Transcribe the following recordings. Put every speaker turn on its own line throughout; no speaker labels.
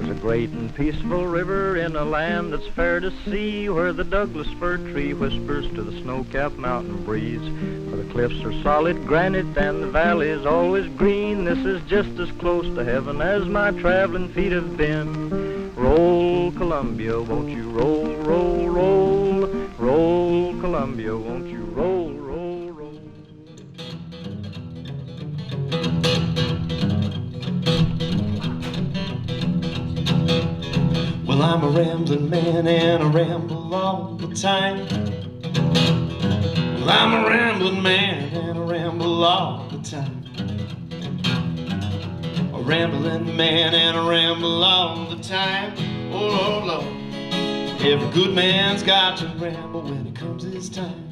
There's a great and peaceful river in a land that's fair to see, where the Douglas fir tree whispers to the snow-capped mountain breeze, where the cliffs are solid granite and the valley is always green. This is just as close to heaven as my traveling feet have been. Roll, Columbia, won't you roll, roll, roll? Roll, Columbia, won't you roll, roll, roll?
Well, I'm a rambling man and I ramble all the time. Well, I'm a rambling man and I ramble all the time. A rambling man and I ramble all the time. Oh, Lord, Lord. Every good man's got to ramble when it comes his time.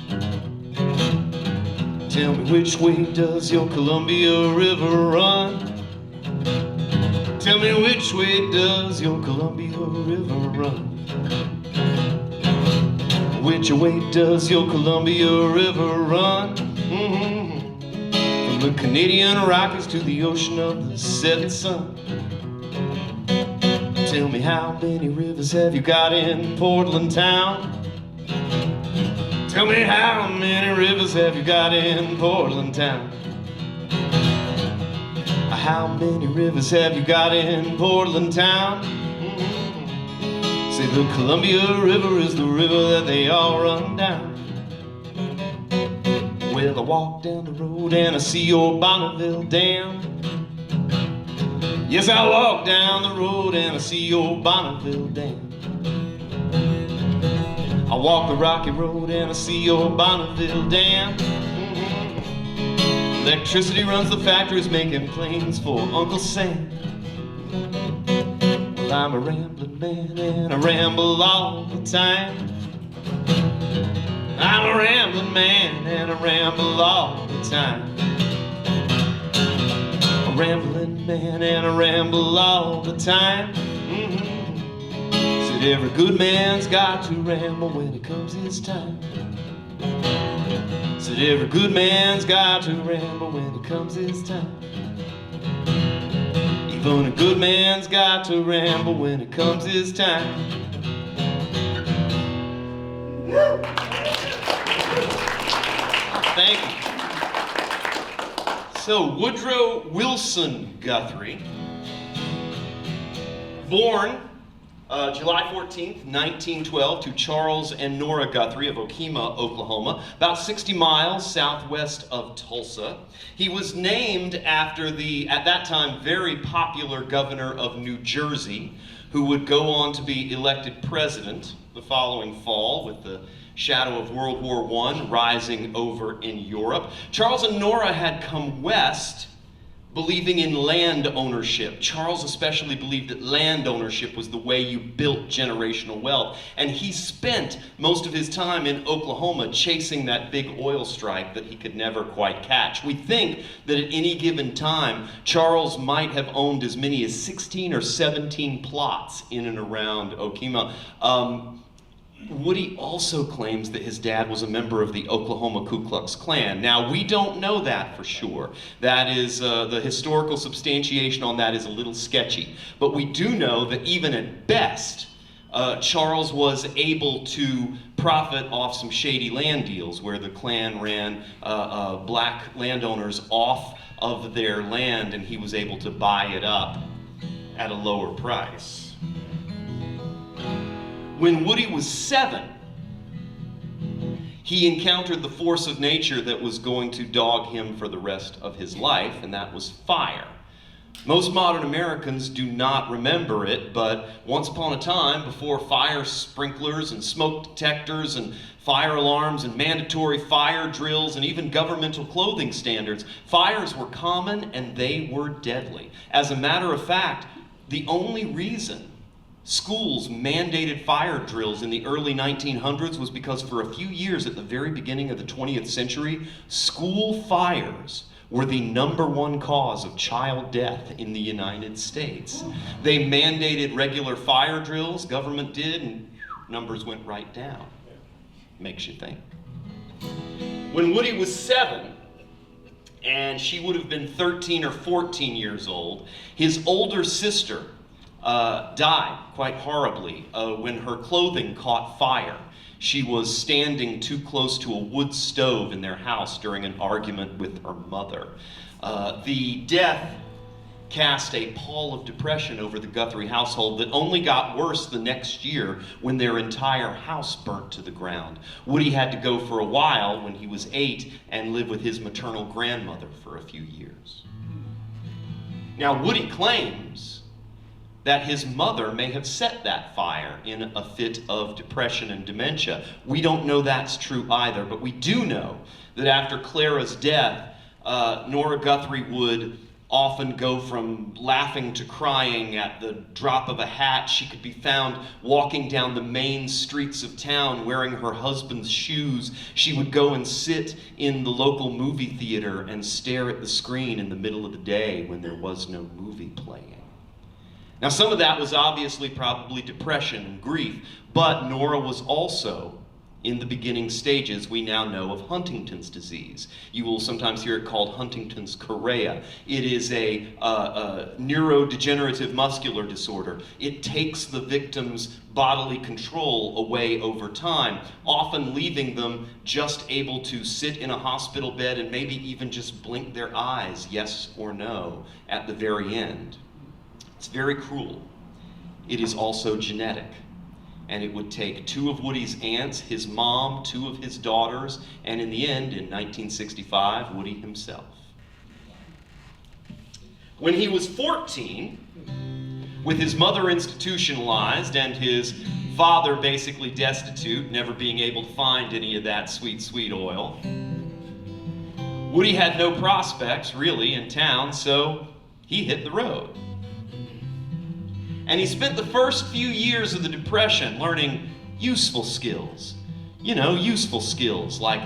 Tell me, which way does your Columbia River run? Tell me, which way does your Columbia River run? Which way does your Columbia River run? From the Canadian Rockies to the ocean of the setting sun. Tell me, how many rivers have you got in Portland town? Tell me, how many rivers have you got in Portland town? How many rivers have you got in Portland town? Say the Columbia River is the river that they all run down. Well, I walk down the road and I see your Bonneville Dam. Yes, I walk down the road and I see your Bonneville Dam. I walk the rocky road and I see your Bonneville Dam. Electricity runs the factories making planes for Uncle Sam. Well, I'm a rambling man and I ramble all the time. I'm a rambling man and I ramble all the time. A rambling man and I ramble all the time. Said every good man's got to ramble when it comes his time. Said every good man's got to ramble when it comes his time. Even a good man's got to ramble when it comes his time. Thank you. So, Woodrow Wilson Guthrie, born July 14th, 1912, to Charles and Nora Guthrie of Okemah, Oklahoma, about 60 miles southwest of Tulsa. He was named after the, at that time, very popular governor of New Jersey, who would go on to be elected president the following fall with the shadow of World War I rising over in Europe. Charles and Nora had come west believing in land ownership. Charles especially believed that land ownership was the way you built generational wealth. And he spent most of his time in Oklahoma chasing that big oil strike that he could never quite catch. We think that at any given time, Charles might have owned as many as 16 or 17 plots in and around Okemah. Woody also claims that his dad was a member of the Oklahoma Ku Klux Klan. Now, we don't know that for sure. That is, the historical substantiation on that is a little sketchy. But we do know that even at best, Charles was able to profit off some shady land deals where the Klan ran black landowners off of their land and he was able to buy it up at a lower price. When Woody was 7, he encountered the force of nature that was going to dog him for the rest of his life, and that was fire. Most modern Americans do not remember it, but once upon a time, before fire sprinklers and smoke detectors and fire alarms and mandatory fire drills and even governmental clothing standards, fires were common and they were deadly. As a matter of fact, the only reason schools mandated fire drills in the early 1900s was because for a few years at the very beginning of the 20th century, school fires were the #1 cause of child death in the United States. They mandated regular fire drills, government did, and numbers went right down. Makes you think. When Woody was 7, and she would have been 13 or 14 years old, his older sister died quite horribly when her clothing caught fire. She was standing too close to a wood stove in their house during an argument with her mother. The death cast a pall of depression over the Guthrie household that only got worse the next year when their entire house burnt to the ground. Woody had to go for a while when he was 8 and live with his maternal grandmother for a few years. Now, Woody claims that his mother may have set that fire in a fit of depression and dementia. We don't know that's true either, but we do know that after Clara's death, Nora Guthrie would often go from laughing to crying at the drop of a hat. She could be found walking down the main streets of town wearing her husband's shoes. She would go and sit in the local movie theater and stare at the screen in the middle of the day when there was no movie playing. Now, some of that was obviously probably depression and grief, but Nora was also in the beginning stages, we now know, of Huntington's disease. You will sometimes hear it called Huntington's chorea. It is a neurodegenerative muscular disorder. It takes the victim's bodily control away over time, often leaving them just able to sit in a hospital bed and maybe even just blink their eyes, yes or no, at the very end. It's very cruel. It is also genetic. And it would take 2 of Woody's aunts, his mom, 2 of his daughters, and in the end, in 1965, Woody himself. When he was 14, with his mother institutionalized and his father basically destitute, never being able to find any of that sweet, sweet oil, Woody had no prospects, really, in town, so he hit the road. And he spent the first few years of the Depression learning useful skills. You know, useful skills like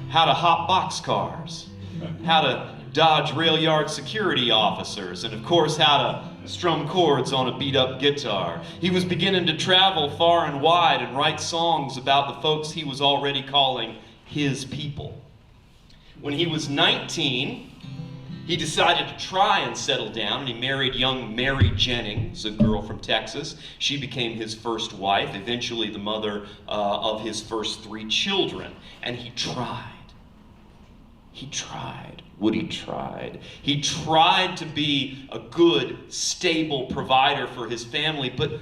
how to hop boxcars, how to dodge rail yard security officers, and of course how to strum chords on a beat-up guitar. He was beginning to travel far and wide and write songs about the folks he was already calling his people. When he was 19, he decided to try and settle down, and he married young Mary Jennings, a girl from Texas. She became his first wife, eventually the mother of his first 3 children. And he tried. Woody tried. He tried to be a good, stable provider for his family, but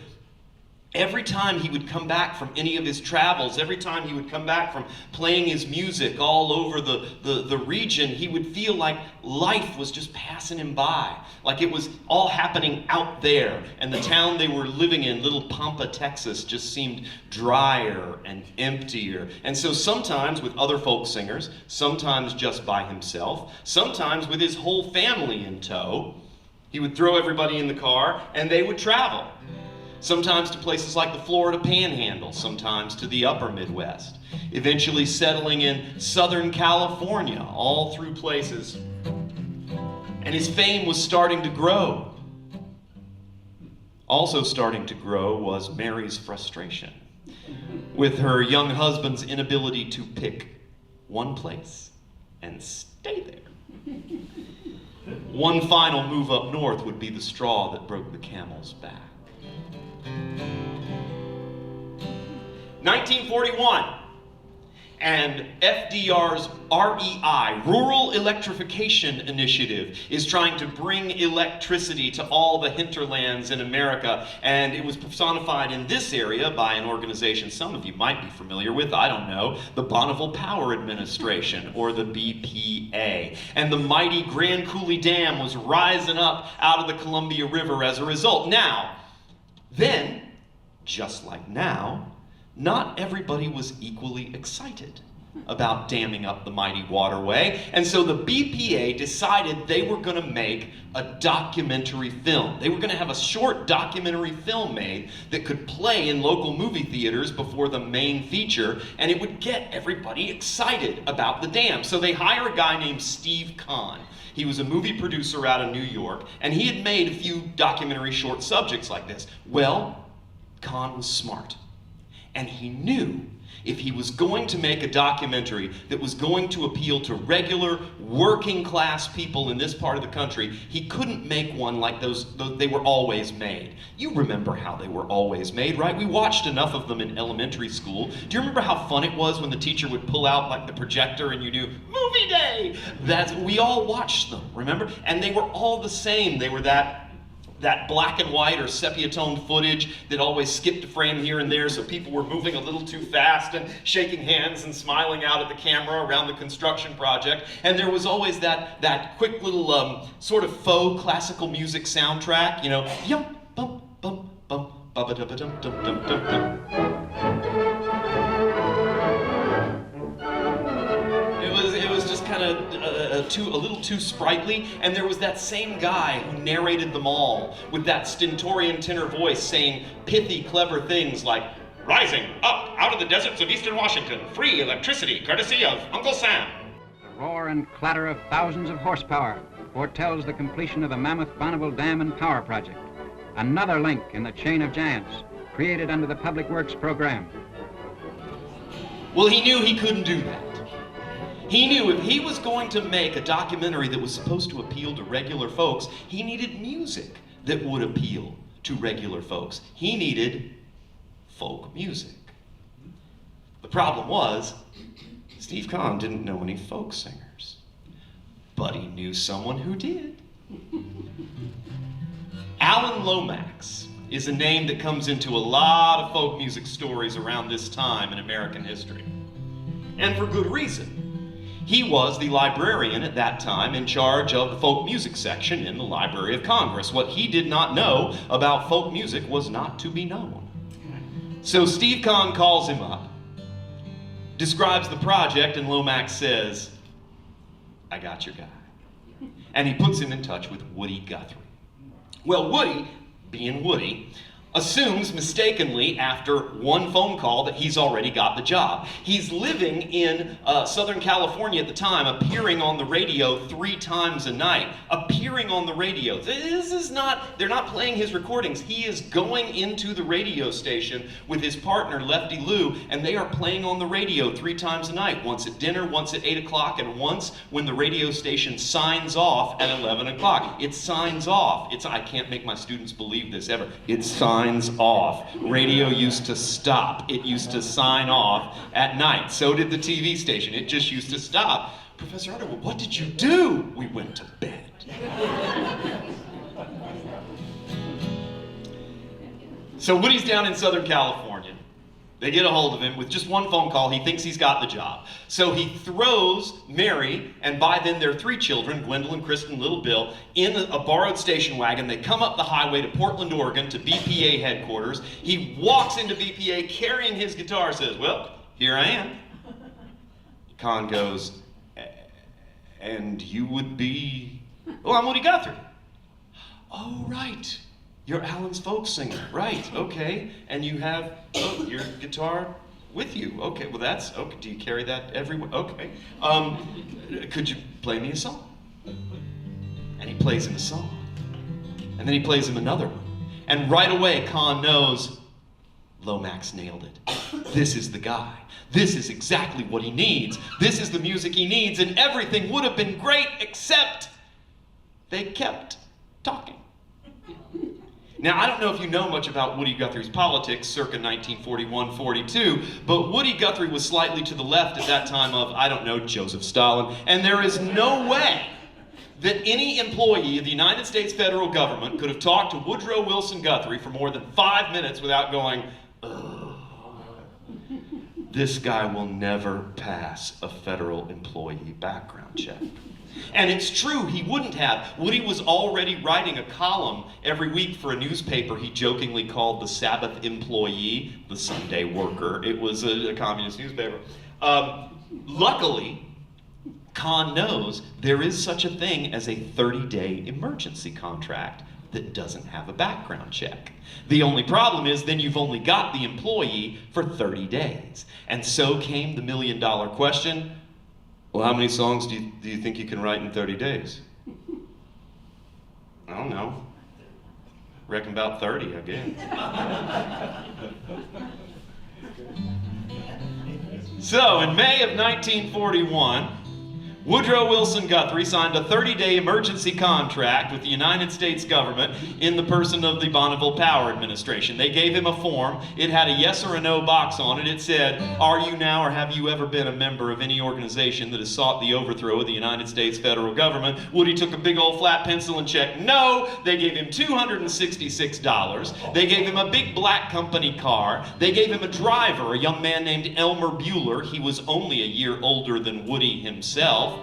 every time he would come back from any of his travels, every time he would come back from playing his music all over the region, he would feel like life was just passing him by, like it was all happening out there, and the town they were living in, little Pampa, Texas, just seemed drier and emptier. And so sometimes with other folk singers, sometimes just by himself, sometimes with his whole family in tow, he would throw everybody in the car and they would travel. Sometimes to places like the Florida Panhandle, sometimes to the upper Midwest, eventually settling in Southern California, all through places. And his fame was starting to grow. Also starting to grow was Mary's frustration with her young husband's inability to pick one place and stay there. One final move up north would be the straw that broke the camel's back. 1941, and FDR's REI, Rural Electrification Initiative, is trying to bring electricity to all the hinterlands in America, and it was personified in this area by an organization some of you might be familiar with, I don't know, the Bonneville Power Administration, or the BPA. And the mighty Grand Coulee Dam was rising up out of the Columbia River as a result. Now, then, just like now, not everybody was equally excited about damming up the mighty waterway, and so the BPA decided they were going to make a documentary film. They were going to have a short documentary film made that could play in local movie theaters before the main feature, and it would get everybody excited about the dam. So they hire a guy named Steve Kahn. He was a movie producer out of New York, and he had made a few documentary short subjects like this. Well, Kahn was smart, and he knew if he was going to make a documentary that was going to appeal to regular working class people in this part of the country, he couldn't make one like those they were always made. You remember how they were always made, right? We watched enough of them in elementary school. Do you remember how fun it was when the teacher would pull out like the projector and you knew, movie day? We all watched them, remember? And they were all the same. They were that black and white or sepia toned footage that always skipped a frame here and there, so people were moving a little too fast and shaking hands and smiling out at the camera around the construction project. And there was always that quick little sort of faux classical music soundtrack, you know, yum bum bum bum ba dum dum dum dum dum. It was just kind of a little too sprightly, and there was that same guy who narrated them all with that stentorian tenor voice saying pithy, clever things like, "Rising up out of the deserts of eastern Washington, free electricity courtesy of Uncle Sam."
The roar and clatter of thousands of horsepower foretells the completion of the mammoth Bonneville Dam and Power Project, another link in the chain of giants created under the Public Works program.
Well, he knew he couldn't do that. He knew if he was going to make a documentary that was supposed to appeal to regular folks, he needed music that would appeal to regular folks. He needed folk music. The problem was, Steve Kahn didn't know any folk singers, but he knew someone who did. Alan Lomax is a name that comes into a lot of folk music stories around this time in American history. And for good reason. He was the librarian at that time in charge of the folk music section in the Library of Congress. What he did not know about folk music was not to be known. So Steve Kahn calls him up, describes the project, and Lomax says, "I got your guy." And he puts him in touch with Woody Guthrie. Well, Woody, being Woody, assumes mistakenly after one phone call that he's already got the job. He's living in Southern California at the time, appearing on the radio 3 times a night. Appearing on the radio. This is not, they're not playing his recordings. He is going into the radio station with his partner, Lefty Lou, and they are playing on the radio 3 times a night. Once at dinner, once at 8 o'clock, and once when the radio station signs off at 11 o'clock. It signs off. I can't make my students believe this ever. It signs off. Radio used to stop. It used to sign off at night. So did the TV station. It just used to stop. Professor Underwood, what did you do? We went to bed. So Woody's down in Southern California. They get a hold of him with just one phone call. He thinks he's got the job. So he throws Mary, and by then their 3 children, Gwendolyn, Kristen, Little Bill, in a borrowed station wagon. They come up the highway to Portland, Oregon, to BPA headquarters. He walks into BPA carrying his guitar, says, "Well, here I am." Kahn goes, "And you would be..." "Oh, I'm Woody Guthrie." "Oh, right. You're Alan's folk singer, right, okay. And you have your guitar with you. Okay, well that's, okay, do you carry that everywhere? Okay. Could you play me a song?" And he plays him a song. And then he plays him another one. And right away, Kahn knows, Lomax nailed it. This is the guy. This is exactly what he needs. This is the music he needs, and everything would have been great except they kept talking. Now, I don't know if you know much about Woody Guthrie's politics circa 1941-42, but Woody Guthrie was slightly to the left at that time of, I don't know, Joseph Stalin, and there is no way that any employee of the United States federal government could have talked to Woodrow Wilson Guthrie for more than 5 minutes without going, "Ugh, this guy will never pass a federal employee background check." And it's true, he wouldn't have. Woody was already writing a column every week for a newspaper he jokingly called the Sabbath Employee, the Sunday Worker. It was a communist newspaper. Luckily, Kahn knows there is such a thing as a 30-day emergency contract that doesn't have a background check. The only problem is then you've only got the employee for 30 days. And so came the million-dollar question, well, how many songs do you think you can write in 30 days? I don't know. Reckon about 30, I guess. So, in May of 1941, Woodrow Wilson Guthrie signed a 30-day emergency contract with the United States government in the person of the Bonneville Power Administration. They gave him a form. It had a yes or a no box on it. It said, "Are you now or have you ever been a member of any organization that has sought the overthrow of the United States federal government?" Woody took a big old flat pencil and checked no. They gave him $266. They gave him a big black company car. They gave him a driver, a young man named Elmer Bueller. He was only a year older than Woody himself.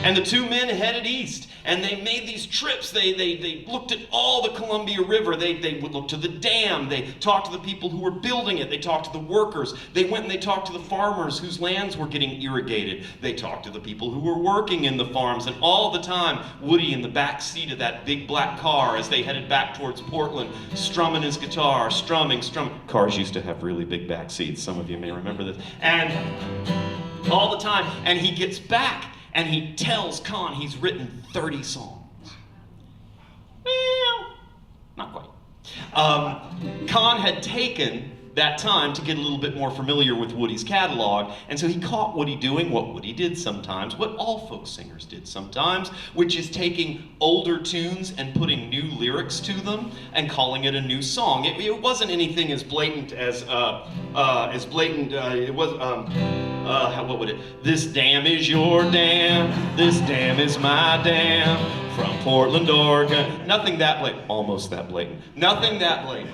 And the two men headed east, and they made these trips. They looked at all the Columbia River. They would look to the dam. They talked to the people who were building it. They talked to the workers. They went and they talked to the farmers whose lands were getting irrigated. They talked to the people who were working in the farms. And all the time, Woody in the back seat of that big black car as they headed back towards Portland, strumming his guitar, strumming. Cars used to have really big back seats. Some of you may remember this. And all the time, and he gets back. And he tells Con he's written 30 songs. Well, not quite. Con had taken that time to get a little bit more familiar with Woody's catalog, and so he caught Woody doing what Woody did sometimes, what all folk singers did sometimes, which is taking older tunes and putting new lyrics to them and calling it a new song. It wasn't anything as blatant as what would it? This dam is your dam, this dam is my dam, from Portland, Oregon. Nothing that blatant, almost that blatant. Nothing that blatant.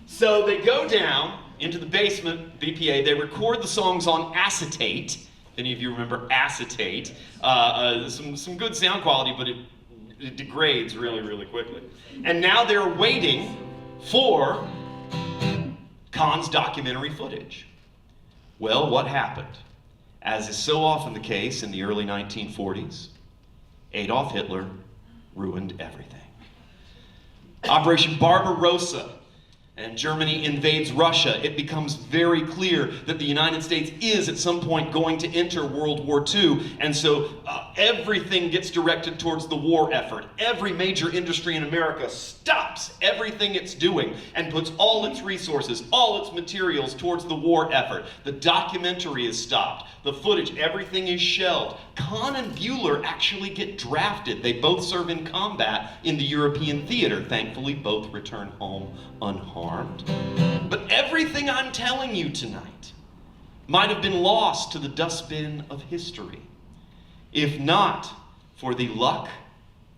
So they go down into the basement, BPA, they record the songs on acetate. If any of you remember acetate, some good sound quality, but it degrades really, really quickly. And now they're waiting for Con's documentary footage. Well, what happened? As is so often the case in the early 1940s, Adolf Hitler ruined everything. Operation Barbarossa, and Germany invades Russia. It becomes very clear that the United States is at some point going to enter World War II, and so everything gets directed towards the war effort. Every major industry in America stops everything it's doing and puts all its resources, all its materials towards the war effort. The documentary is stopped. The footage, everything is shelved. Con and Bueller actually get drafted. They both serve in combat in the European theater. Thankfully, both return home unharmed. But everything I'm telling you tonight might have been lost to the dustbin of history, if not for the luck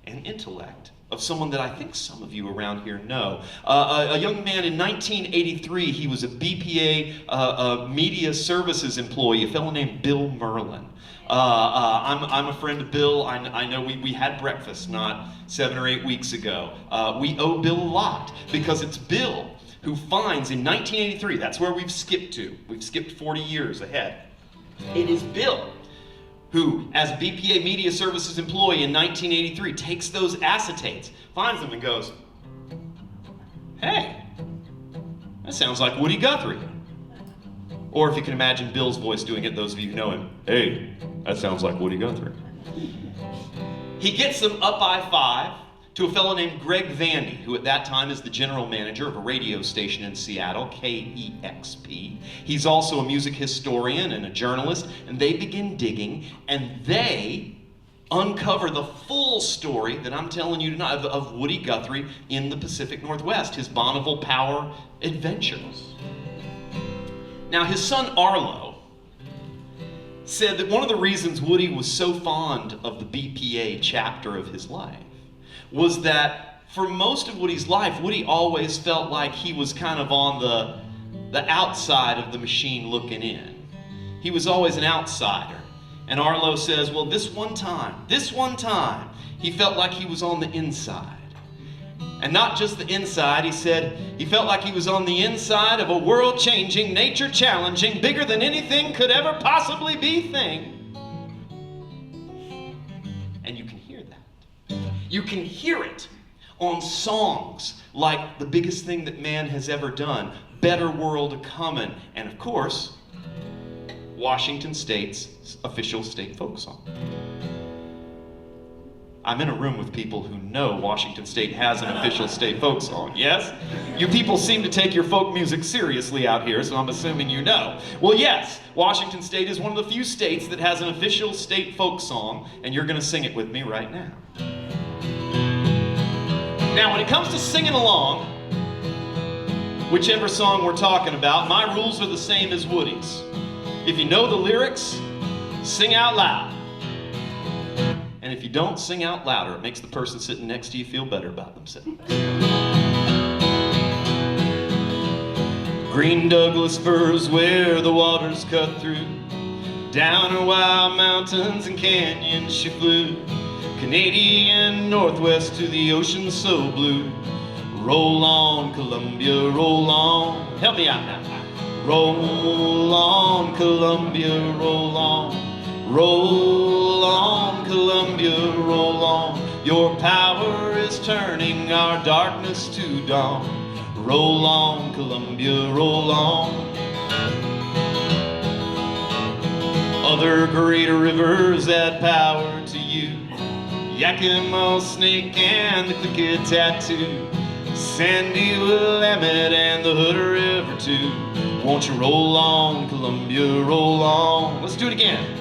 and intellect of someone that I think some of you around here know. A young man in 1983, he was a BPA media services employee, a fellow named Bill Merlin. I'm a friend of Bill. I know we had breakfast not 7 or 8 weeks ago. We owe Bill a lot because it's Bill who finds in 1983, that's where we've skipped to. We've skipped 40 years ahead. It is Bill who, as a BPA Media Services employee in 1983, takes those acetates, finds them and goes, "Hey, that sounds like Woody Guthrie." Or if you can imagine Bill's voice doing it, those of you who know him, "Hey, that sounds like Woody Guthrie." He gets them up I-5 to a fellow named Greg Vandy, who at that time is the general manager of a radio station in Seattle, KEXP. He's also a music historian and a journalist, and they begin digging, and they uncover the full story that I'm telling you tonight of Woody Guthrie in the Pacific Northwest, his Bonneville Power adventures. Now, his son Arlo said that one of the reasons Woody was so fond of the BPA chapter of his life was that for most of Woody's life, Woody always felt like he was kind of on the outside of the machine looking in. He was always an outsider. And Arlo says, well, this one time, he felt like he was on the inside. And not just the inside, he said, he felt like he was on the inside of a world-changing, nature-challenging, bigger than anything could ever possibly be thing. And you can hear that. You can hear it on songs like The Biggest Thing That Man Has Ever Done, Better World A-Comin', and of course, Washington State's official state folk song. I'm in a room with people who know Washington State has an official state folk song, yes? You people seem to take your folk music seriously out here, so I'm assuming you know. Well, yes, Washington State is one of the few states that has an official state folk song, and you're gonna sing it with me right now. Now, when it comes to singing along, whichever song we're talking about, my rules are the same as Woody's. If you know the lyrics, sing out loud. And if you don't, sing out louder. It makes the person sitting next to you feel better about themselves. Green Douglas firs where the waters cut through. Down her wild mountains and canyons she flew. Canadian Northwest to the ocean so blue. Roll on, Columbia, roll on. Help me out now. Roll on, Columbia, roll on. Roll on, Columbia, roll on. Your power is turning our darkness to dawn. Roll on, Columbia, roll on. Other greater rivers add power to you. Yakima, Snake, and the Cliquot Tattoo. Sandy, Willamette, and the Hood River too. Won't you roll on, Columbia, roll on. Let's do it again.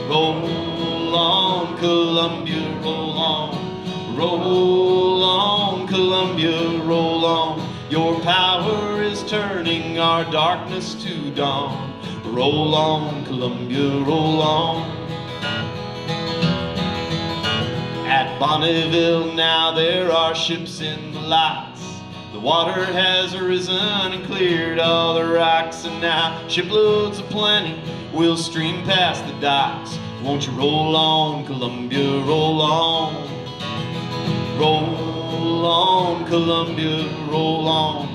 Roll on, Columbia, roll on. Roll on, Columbia, roll on. Your power is turning our darkness to dawn. Roll on, Columbia, roll on. At Bonneville now there are ships in the lights. The water has arisen and cleared all the rocks, and now shiploads aplenty will stream past the docks. Won't you roll on, Columbia, roll on. Roll on, Columbia, roll on.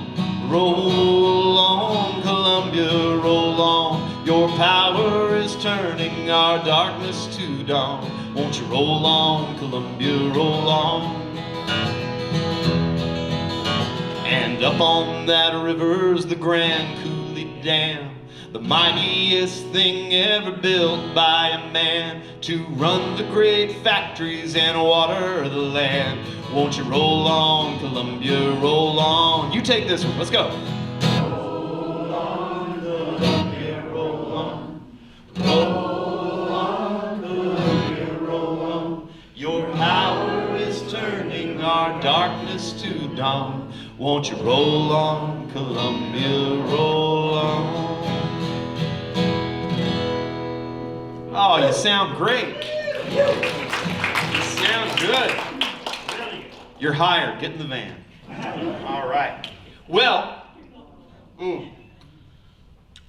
Roll on, Columbia, roll on. Your power is turning our darkness to dawn. Won't you roll on, Columbia, roll on. And up on that river's the Grand Coulee Dam, the mightiest thing ever built by a man to run the great factories and water the land. Won't you roll on, Columbia, roll on. You take this one, let's go. Roll on, Columbia, roll on. Roll on, Columbia, roll on. Your power is turning our darkness to dawn. Won't you roll on, Columbia, roll on. Oh, you sound great. You sound good. You're hired. Get in the van. All right. Well,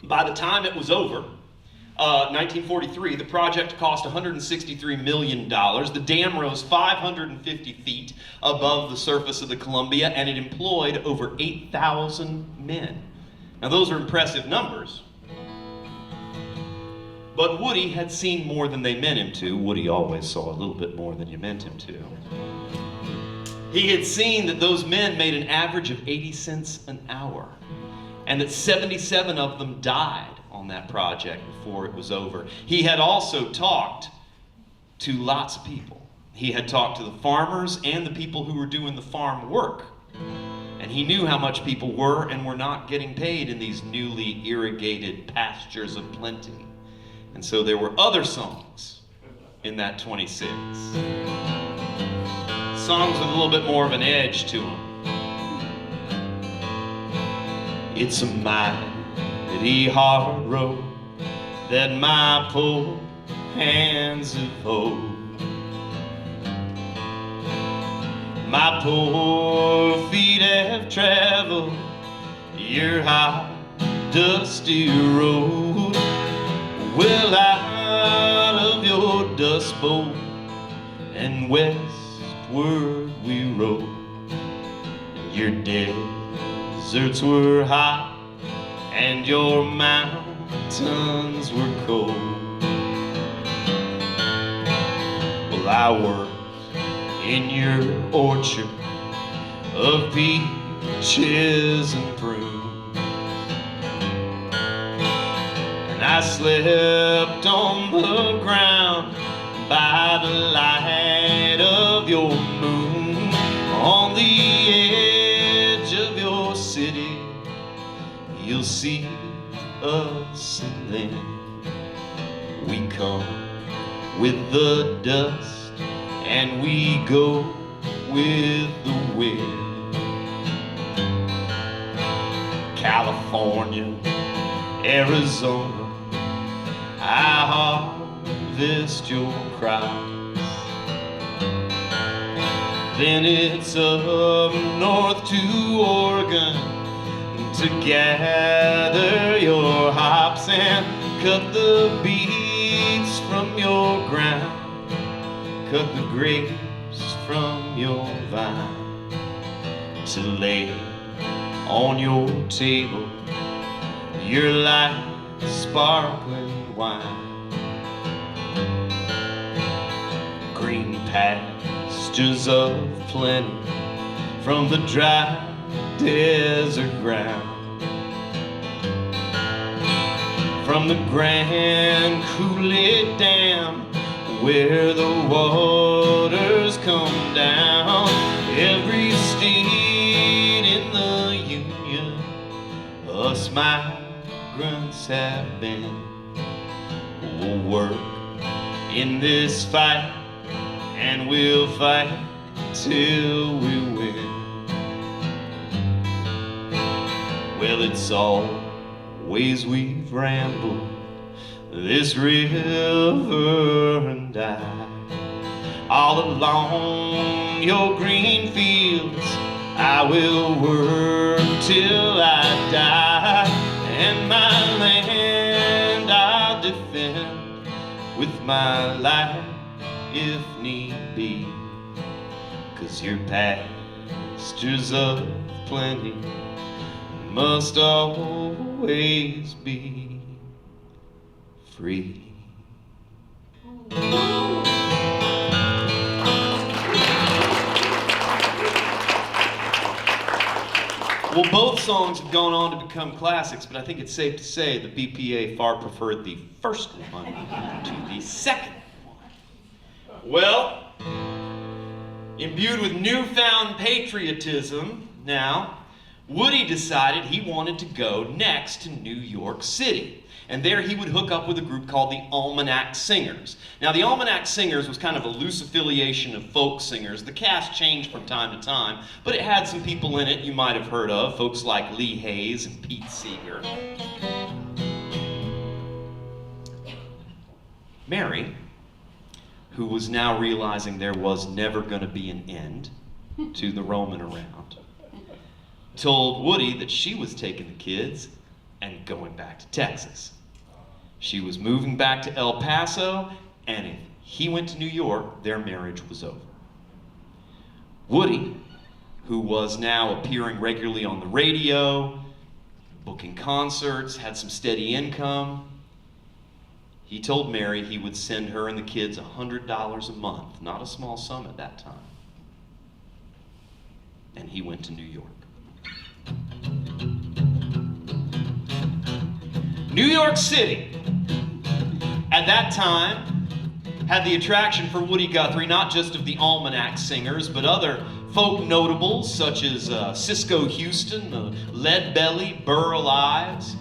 by the time it was over, 1943, the project cost $163 million. The dam rose 550 feet above the surface of the Columbia, and it employed over 8,000 men. Now, those are impressive numbers. But Woody had seen more than they meant him to. Woody always saw a little bit more than you meant him to. He had seen that those men made an average of 80 cents an hour, and that 77 of them died on that project before it was over. He had also talked to lots of people. He had talked to the farmers and the people who were doing the farm work. And he knew how much people were and were not getting paid in these newly irrigated pastures of plenty. And so there were other songs in that 26. Songs with a little bit more of an edge to them. It's a mighty hard road that my poor hands have hoed. My poor feet have traveled your hot, dusty road. Well, out of your dust bowl and westward we rode. Your deserts were hot and your mountains were cold. Well, I worked in your orchard of peaches and prunes. I slept on the ground by the light of on the edge of your city, you'll see us, and then we come with the dust and we go with the wind. California, Arizona, I harvest your crops. Then it's up north to Oregon to gather your hops and cut the beets from your ground, cut the grapes from your vine, to lay on your table your light sparkling wine. Green pastures of plenty from the dry desert ground, from the Grand Coulee Dam where the waters come down. Every state in the Union us migrants have been. We'll work in this fight and we'll fight till we win. Well, it's always we've rambled this river and I, all along your green fields I will work till I die, and my land I'll defend with my life if need be, 'cause your pastures of plenty must always be free. Well, both songs have gone on to become classics, but I think it's safe to say the BPA far preferred the first one to the second one. Well, imbued with newfound patriotism now, Woody decided he wanted to go next to New York City. And there he would hook up with a group called the Almanac Singers. Now, the Almanac Singers was kind of a loose affiliation of folk singers. The cast changed from time to time, but it had some people in it you might have heard of, folks like Lee Hayes and Pete Seeger. Mary, who was now realizing there was never going to be an end to the roaming around, told Woody that she was taking the kids and going back to Texas. She was moving back to El Paso, and if he went to New York, their marriage was over. Woody, who was now appearing regularly on the radio, booking concerts, had some steady income, he told Mary he would send her and the kids $100 a month, not a small sum at that time. And he went to New York. New York City, at that time, had the attraction for Woody Guthrie, not just of the Almanac Singers, but other folk notables such as Cisco Houston, Leadbelly, Burl Ives.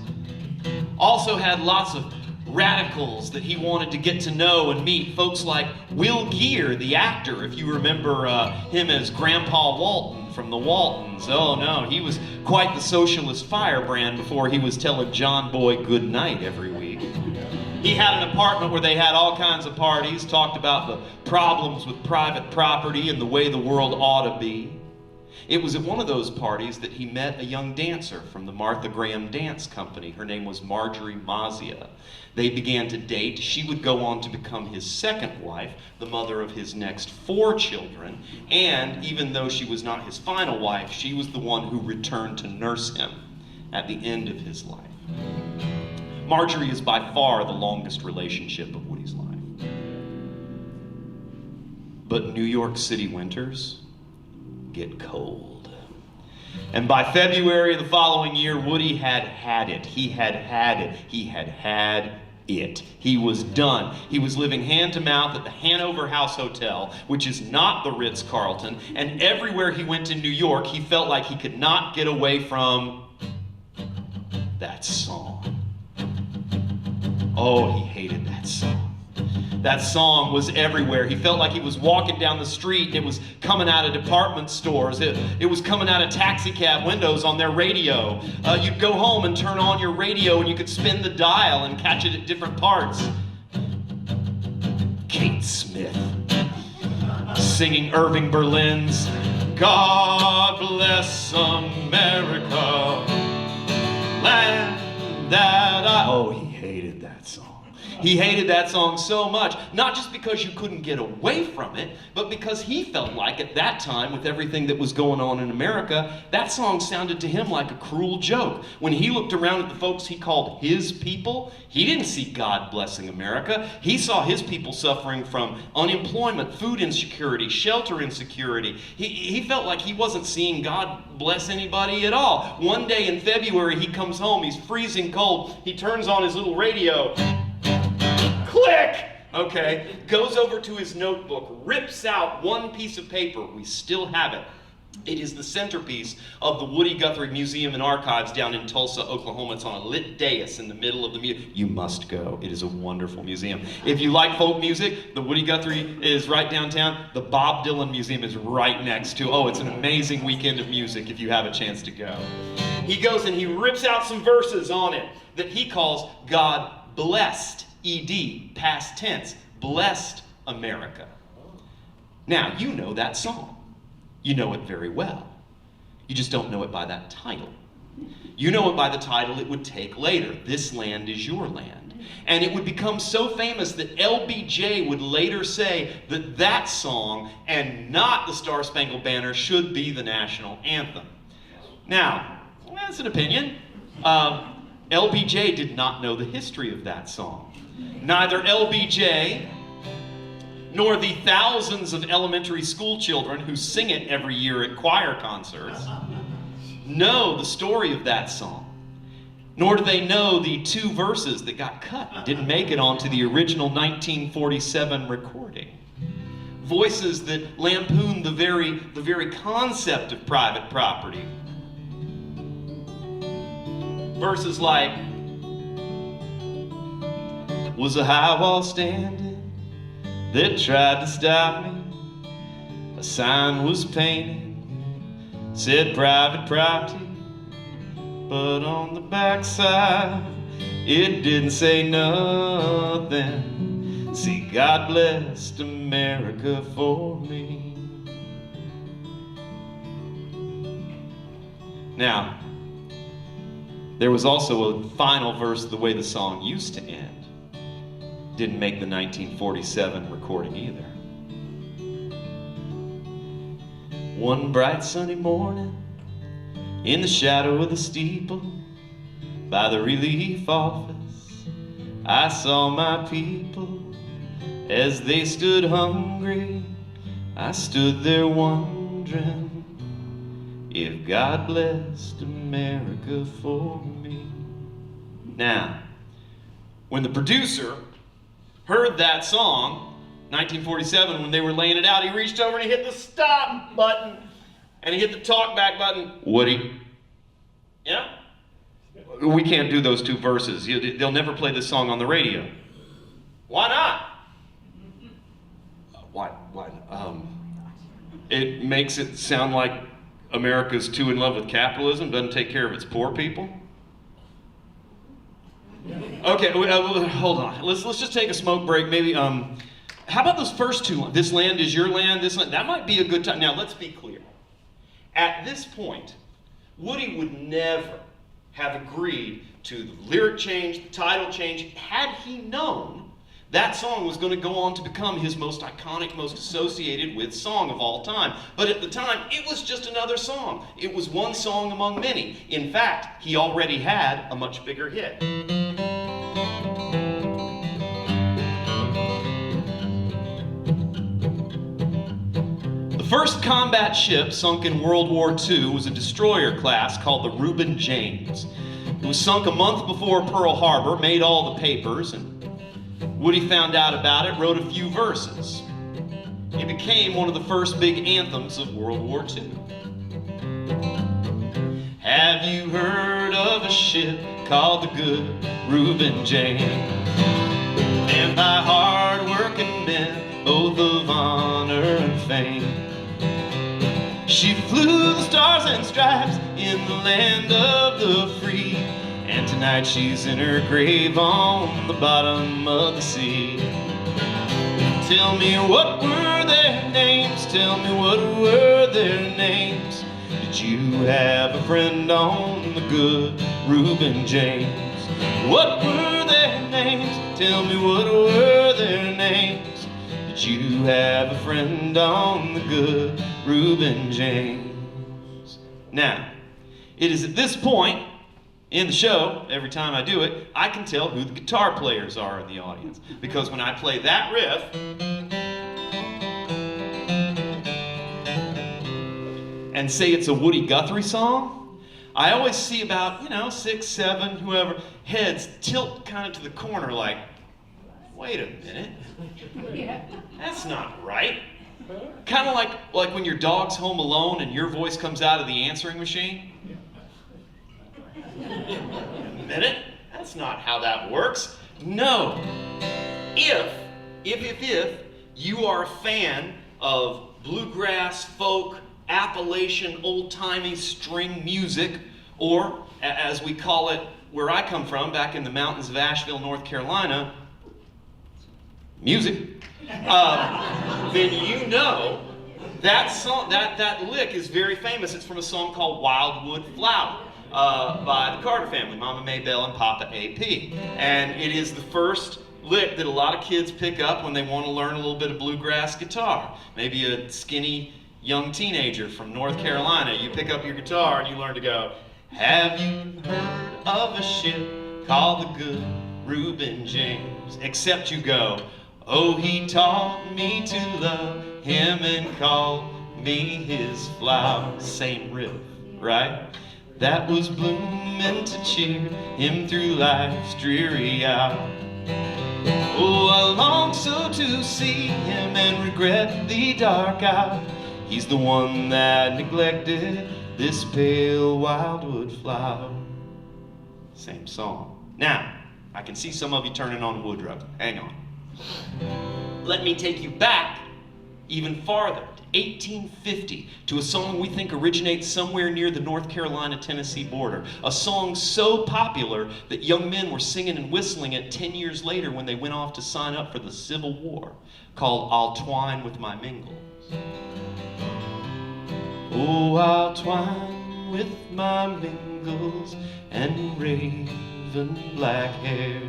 Also had lots of radicals that he wanted to get to know and meet, folks like Will Geer, the actor, if you remember him as Grandpa Walton from the Waltons. Oh no, he was quite the socialist firebrand before he was telling John Boy good night every week. He had an apartment where they had all kinds of parties, talked about the problems with private property and the way the world ought to be. It was at one of those parties that he met a young dancer from the Martha Graham Dance Company. Her name was Marjorie Mazia. They began to date. She would go on to become his second wife, the mother of his next 4 children, and even though she was not his final wife, she was the one who returned to nurse him at the end of his life. Marjorie is by far the longest relationship of Woody's life. But New York City winters get cold. And by February of the following year, Woody had had it. He had had it. He had had it. He was done. He was living hand to mouth at the Hanover House Hotel, which is not the Ritz-Carlton, and everywhere he went in New York, he felt like he could not get away from that song. Oh, he hated that song. That song was everywhere. He felt like he was walking down the street and it was coming out of department stores. It was coming out of taxi cab windows on their radio. You'd go home and turn on your radio and you could spin the dial and catch it at different parts. Kate Smith singing Irving Berlin's God Bless America, land that I... Oh, he hated that song. He hated that song so much, not just because you couldn't get away from it, but because he felt like at that time, with everything that was going on in America, that song sounded to him like a cruel joke. When he looked around at the folks he called his people, he didn't see God blessing America. He saw his people suffering from unemployment, food insecurity, shelter insecurity. He felt like he wasn't seeing God bless anybody at all. One day in February, he comes home, he's freezing cold, he turns on his little radio. Click! Okay, goes over to his notebook, rips out one piece of paper. We still have it. It is the centerpiece of the Woody Guthrie Museum and Archives down in Tulsa, Oklahoma. It's on a lit dais in the middle of the museum. You must go. It is a wonderful museum. If you like folk music, the Woody Guthrie is right downtown. The Bob Dylan Museum is right next to. Oh, it's an amazing weekend of music if you have a chance to go. He goes and he rips out some verses on it that he calls God Blessed. ED, past tense, blessed America. Now, you know that song. You know it very well. You just don't know it by that title. You know it by the title it would take later, This Land Is Your Land. And it would become so famous that LBJ would later say that that song, and not the Star Spangled Banner, should be the national anthem. Now, that's an opinion. LBJ did not know the history of that song. Neither LBJ nor the thousands of elementary school children who sing it every year at choir concerts know the story of that song. Nor do they know the two verses that got cut and didn't make it onto the original 1947 recording. Voices that lampoon the very concept of private property. Verses like, was a high wall standing that tried to stop me. A sign was painted, said private property, but on the backside it didn't say nothing. See, God blessed America for me. Now, there was also a final verse the way the song used to end. Didn't make the 1947 recording either. One bright sunny morning, in the shadow of the steeple, by the relief office, I saw my people as they stood hungry. I stood there wondering if God blessed America for me. Now, when the producer heard that song, 1947, when they were laying it out, he reached over and he hit the stop button and he hit the talk back button. Woody, yeah? We can't do those two verses. They'll never play this song on the radio. Why not? Why? It makes it sound like America's too in love with capitalism, doesn't take care of its poor people. Okay, hold on. Let's just take a smoke break. Maybe. How about those first two? This land is your land. This land. That might be a good time. Now, let's be clear. At this point, Woody would never have agreed to the lyric change, the title change, had he known that song was going to go on to become his most iconic, most associated with song of all time. But at the time, it was just another song. It was one song among many. In fact, he already had a much bigger hit. The first combat ship sunk in World War II was a destroyer class called the Reuben James. It was sunk a month before Pearl Harbor, made all the papers, and Woody found out about it, wrote a few verses. It became one of the first big anthems of World War II. Have you heard of a ship called the Good Reuben Jane? And by hard-working men, both of honor and fame. She flew the stars and stripes in the land of the free, and tonight she's in her grave on the bottom of the sea. Tell me, what were their names? Tell me, what were their names? Did you have a friend on the Good Reuben James? What were their names? Tell me, what were their names? Did you have a friend on the Good Reuben James? Now, it is at this point in the show, every time I do it, I can tell who the guitar players are in the audience. Because when I play that riff, and say it's a Woody Guthrie song, I always see about, 6, 7, whoever, heads tilt kind of to the corner like, wait a minute, that's not right. Kind of like when your dog's home alone and your voice comes out of the answering machine. A minute, that's not how that works. No. If you are a fan of bluegrass, folk, Appalachian, old-timey string music, or as we call it where I come from, back in the mountains of Asheville, North Carolina, music, then you know that song, that lick is very famous. It's from a song called Wildwood Flower by the Carter family, Mama Maybelle and Papa A.P. And it is the first lick that a lot of kids pick up when they want to learn a little bit of bluegrass guitar. Maybe a skinny young teenager from North Carolina, you pick up your guitar and you learn to go, have you heard of a ship called the Good Reuben James? Except you go, oh, he taught me to love him and called me his flower. Same riff, right? That was blooming to cheer him through life's dreary hour. Oh, I long so to see him and regret the dark hour. He's the one that neglected this pale wildwood flower. Same song. Now, I can see some of you turning on Woodrow. Hang on. Let me take you back even farther, to 1850, to a song we think originates somewhere near the North Carolina-Tennessee border. A song so popular that young men were singing and whistling it 10 years later when they went off to sign up for the Civil War, called I'll Twine with My Mingles. Oh, I'll twine with my mingles and raven black hair,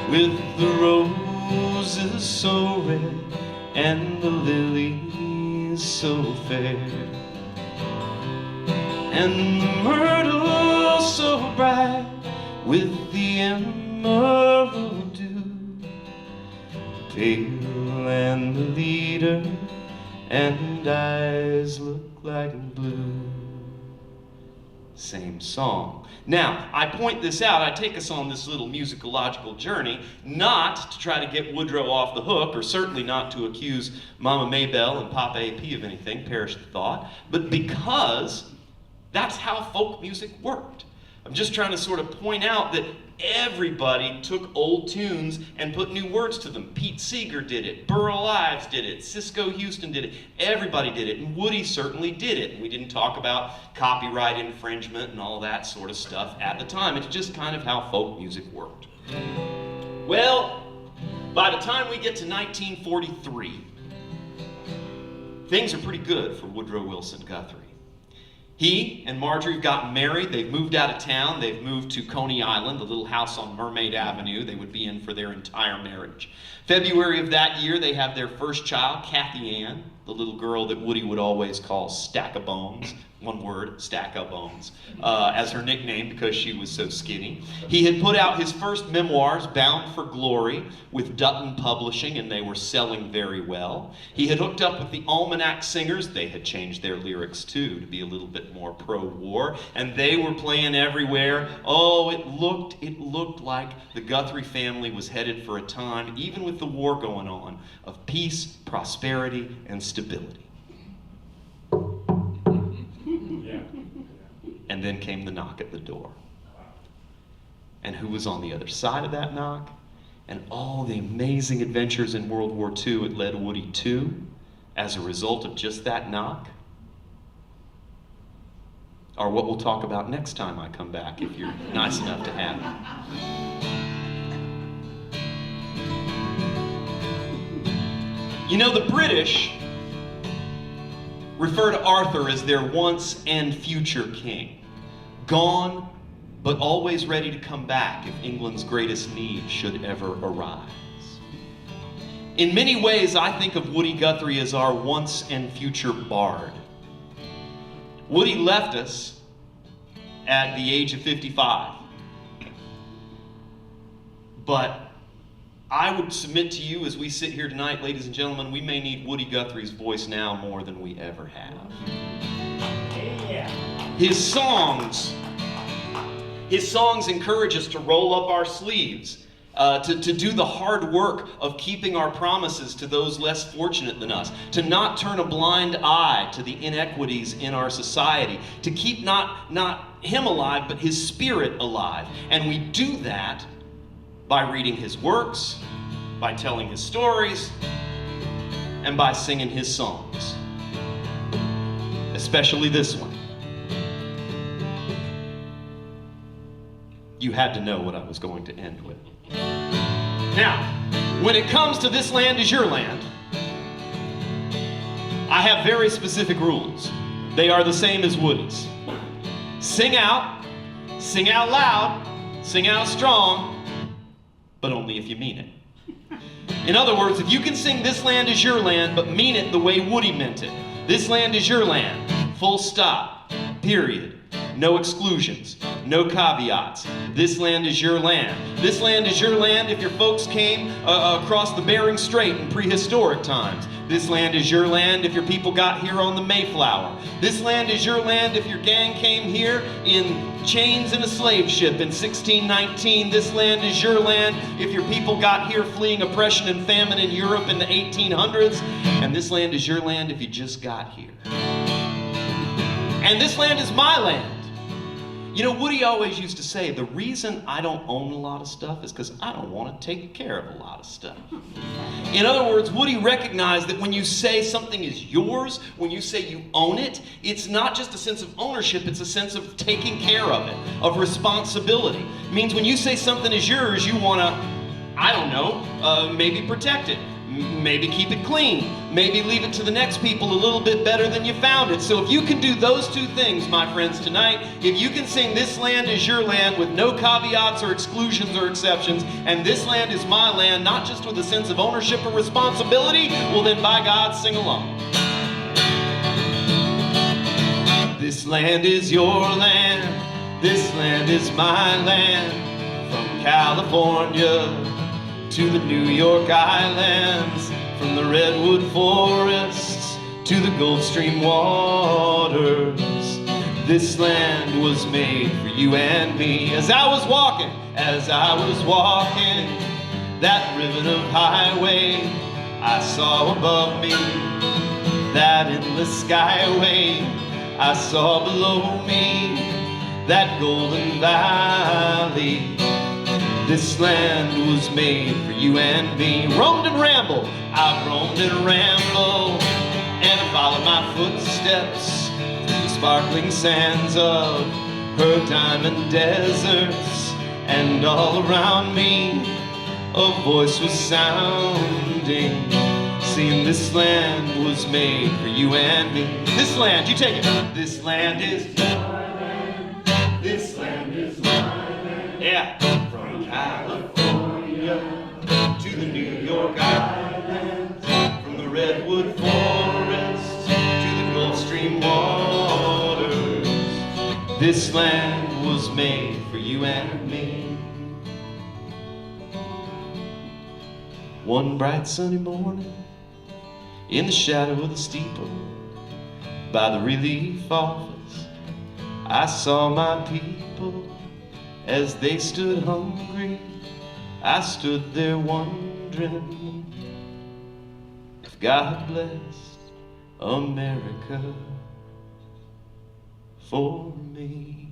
with the roses so red and the lilies so fair, and the myrtle so bright with the emerald dew, pale and the leader and eyes look like blue. Same song. Now, I point this out, I take us on this little musicological journey, not to try to get Woodrow off the hook, or certainly not to accuse Mama Maybelle and Papa A.P. of anything, perish the thought, but because that's how folk music worked. I'm just trying to sort of point out that everybody took old tunes and put new words to them. Pete Seeger did it, Burl Ives did it, Cisco Houston did it, everybody did it, and Woody certainly did it. And we didn't talk about copyright infringement and all that sort of stuff at the time. It's just kind of how folk music worked. Well, by the time we get to 1943, things are pretty good for Woodrow Wilson Guthrie. He and Marjorie have gotten married. They've moved out of town. They've moved to Coney Island, the little house on Mermaid Avenue they would be in for their entire marriage. February of that year, they have their first child, Kathy Ann, the little girl that Woody would always call Stack of Bones, one word, Stack of Bones, as her nickname because she was so skinny. He had put out his first memoirs, Bound for Glory, with Dutton Publishing, and they were selling very well. He had hooked up with the Almanac Singers. They had changed their lyrics too to be a little bit more pro-war, and they were playing everywhere. Oh, it looked like the Guthrie family was headed for a time, even with the war going on, of peace, prosperity, and stability. And then came the knock at the door. And who was on the other side of that knock? And all the amazing adventures in World War II it led Woody to as a result of just that knock are what we'll talk about next time I come back, if you're nice enough to have me. You know, the British refer to Arthur as their once and future king. Gone, but always ready to come back if England's greatest need should ever arise. In many ways, I think of Woody Guthrie as our once and future bard. Woody left us at the age of 55. But I would submit to you as we sit here tonight, ladies and gentlemen, we may need Woody Guthrie's voice now more than we ever have. His songs encourage us to roll up our sleeves, to do the hard work of keeping our promises to those less fortunate than us, to not turn a blind eye to the inequities in our society, to keep not him alive, but his spirit alive. And we do that by reading his works, by telling his stories, and by singing his songs. Especially this one. You had to know what I was going to end with. Now, when it comes to This Land Is Your Land, I have very specific rules. They are the same as Woody's. Sing out loud, sing out strong, but only if you mean it. In other words, if you can sing This Land Is Your Land, but mean it the way Woody meant it. This land is your land, full stop, period. No exclusions, no caveats. This land is your land. This land is your land if your folks came across the Bering Strait in prehistoric times. This land is your land if your people got here on the Mayflower. This land is your land if your gang came here in chains in a slave ship in 1619. This land is your land if your people got here fleeing oppression and famine in Europe in the 1800s. And this land is your land if you just got here. And this land is my land. You know, Woody always used to say, the reason I don't own a lot of stuff is because I don't want to take care of a lot of stuff. In other words, Woody recognized that when you say something is yours, when you say you own it, it's not just a sense of ownership, it's a sense of taking care of it, of responsibility. It means when you say something is yours, you want to, I don't know, maybe protect it. Maybe keep it clean. Maybe leave it to the next people a little bit better than you found it. So if you can do those two things, my friends, tonight, if you can sing This Land Is Your Land with no caveats or exclusions or exceptions, and this land is my land, not just with a sense of ownership or responsibility, well then by God, sing along. This land is your land. This land is my land. From California to the New York Islands, from the redwood forests to the Gulf Stream waters. This land was made for you and me. As I was walking that ribbon of highway, I saw above me that endless skyway. I saw below me that golden valley. This land was made for you and me. Roamed and rambled, I've roamed and rambled, and I followed my footsteps through the sparkling sands of her diamond deserts. And all around me a voice was sounding, saying this land was made for you and me. This land, you take it. This land is my land. This land is my land. Yeah. California to the New York Islands, from the redwood forest to the Gulf Stream waters. This land was made for you and me. One bright sunny morning, in the shadow of the steeple, by the relief office, I saw my people as they stood hungry. I stood there wondering if God blessed America for me.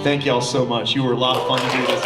Thank y'all so much. You were a lot of fun to do this.